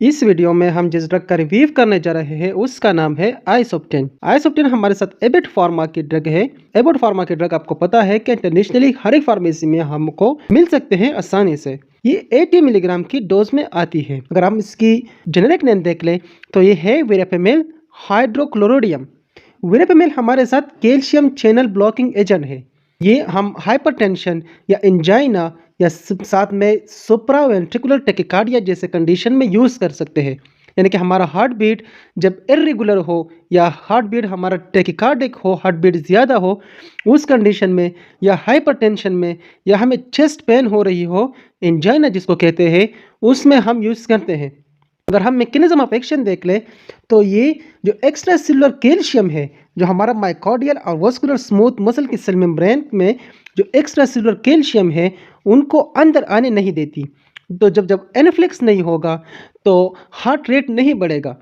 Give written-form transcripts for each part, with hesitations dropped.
इस वीडियो में हम जिस ड्रग का रिव्यू करने जा रहे हैं उसका नाम है आइसोप्टेन। आइसोप्टेन हमारे साथ एबॉट फार्मा की ड्रग है। एबॉट फार्मा की ड्रग आपको पता है कि इंटरनेशनली हर एक फार्मेसी में हमको मिल सकते हैं आसानी से। ये 80 मिलीग्राम की डोज में आती है। अगर हम इसकी जेनेरिक नेम देख लें तो ये है वेरापेमिल हाइड्रोक्लोरोडियम। वेरापेमिल हमारे साथ कैल्शियम चैनल ब्लॉकिंग एजेंट है। ये हम हाइपरटेंशन या एंजाइना या साथ में सुप्रावेंट्रिकुलर टेकिकार्डिया जैसे कंडीशन में यूज़ कर सकते हैं। यानी कि हमारा हार्ट बीट जब इरेगुलर हो या हार्ट बीट हमारा टेकिकार्डिक हो, हार्ट बीट ज़्यादा हो, उस कंडीशन में या हाइपरटेंशन में या हमें चेस्ट पेन हो रही हो, एंजाइना जिसको कहते हैं, उसमें हम यूज़ करते हैं। अगर हम मैकेनिज्म ऑफ एक्शन देख लें तो ये जो एक्स्ट्रा सेलुलर कैल्शियम है, जो हमारा माइकोडियल और वस्कुलर स्मूथ मसल की सेल मेम्ब्रेन में जो एक्स्ट्रा सेलुलर कैल्शियम है उनको अंदर आने नहीं देती। तो जब जब एनाफ्लेक्स नहीं होगा तो हार्ट रेट नहीं बढ़ेगा,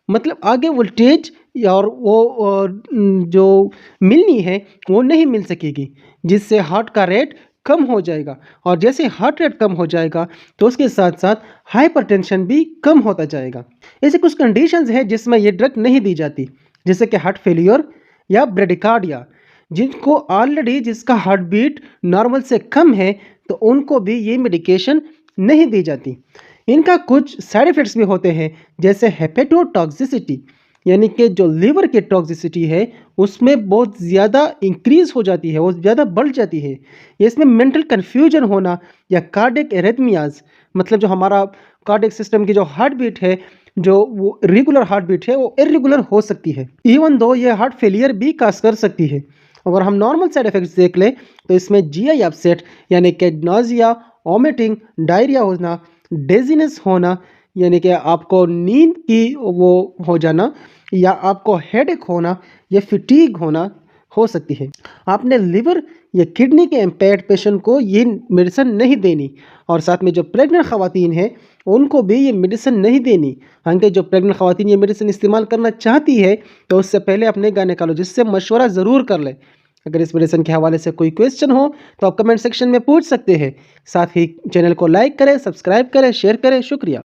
मतलब आगे वोल्टेज और जो मिलनी है वो नहीं मिल सकेगी, जिससे हार्ट का रेट कम हो जाएगा। और जैसे हार्ट रेट कम हो जाएगा तो उसके साथ साथ हाइपरटेंशन भी कम होता जाएगा। ऐसे कुछ कंडीशंस हैं जिसमें ये ड्रग नहीं दी जाती, जैसे कि हार्ट फेलियर या ब्रेडिकार्डिया, जिनको ऑलरेडी जिसका हार्ट बीट नॉर्मल से कम है तो उनको भी ये मेडिकेशन नहीं दी जाती। इनका कुछ साइड इफ़ेक्ट्स भी होते हैं, जैसे हेपेटोटॉक्सिसिटी, यानी कि जो लीवर की टॉक्सिसिटी है उसमें बहुत ज़्यादा इंक्रीज़ हो जाती है, वो ज़्यादा बढ़ जाती है। इसमें मेंटल कन्फ्यूजन होना या कार्डियक एरिथमियाज, मतलब जो हमारा कार्डियक सिस्टम की जो हार्ट बीट है, जो वो रेगुलर हार्ट बीट है वो इरेगुलर हो सकती है। इवन दो ये हार्ट फेलियर भी काज कर सकती है। अगर हम नॉर्मल साइड इफेक्ट्स देख लें तो इसमें जीआई अपसेट, यानी कि नोजिया, वॉमिटिंग, डायरिया होना, डेजीनेस होना, यानी कि आपको नींद की वो हो जाना, या आपको हेडेक होना या फिटीग होना हो सकती है। आपने लिवर या किडनी के इम्पेयर्ड पेशेंट को ये मेडिसिन नहीं देनी, और साथ में जो प्रेग्नेंट ख़वातीन हैं उनको भी ये मेडिसिन नहीं देनी। हालांकि जो प्रेग्नेंट ख़वातीन ये मेडिसिन इस्तेमाल करना चाहती है तो उससे पहले अपने गायनेकोलॉजिस्ट से मशवरा ज़रूर कर ले। अगर इस मेडिसिन के हवाले से कोई क्वेश्चन हो तो आप कमेंट सेक्शन में पूछ सकते हैं। साथ ही चैनल को लाइक करें, सब्सक्राइब करें, शेयर करें। शुक्रिया।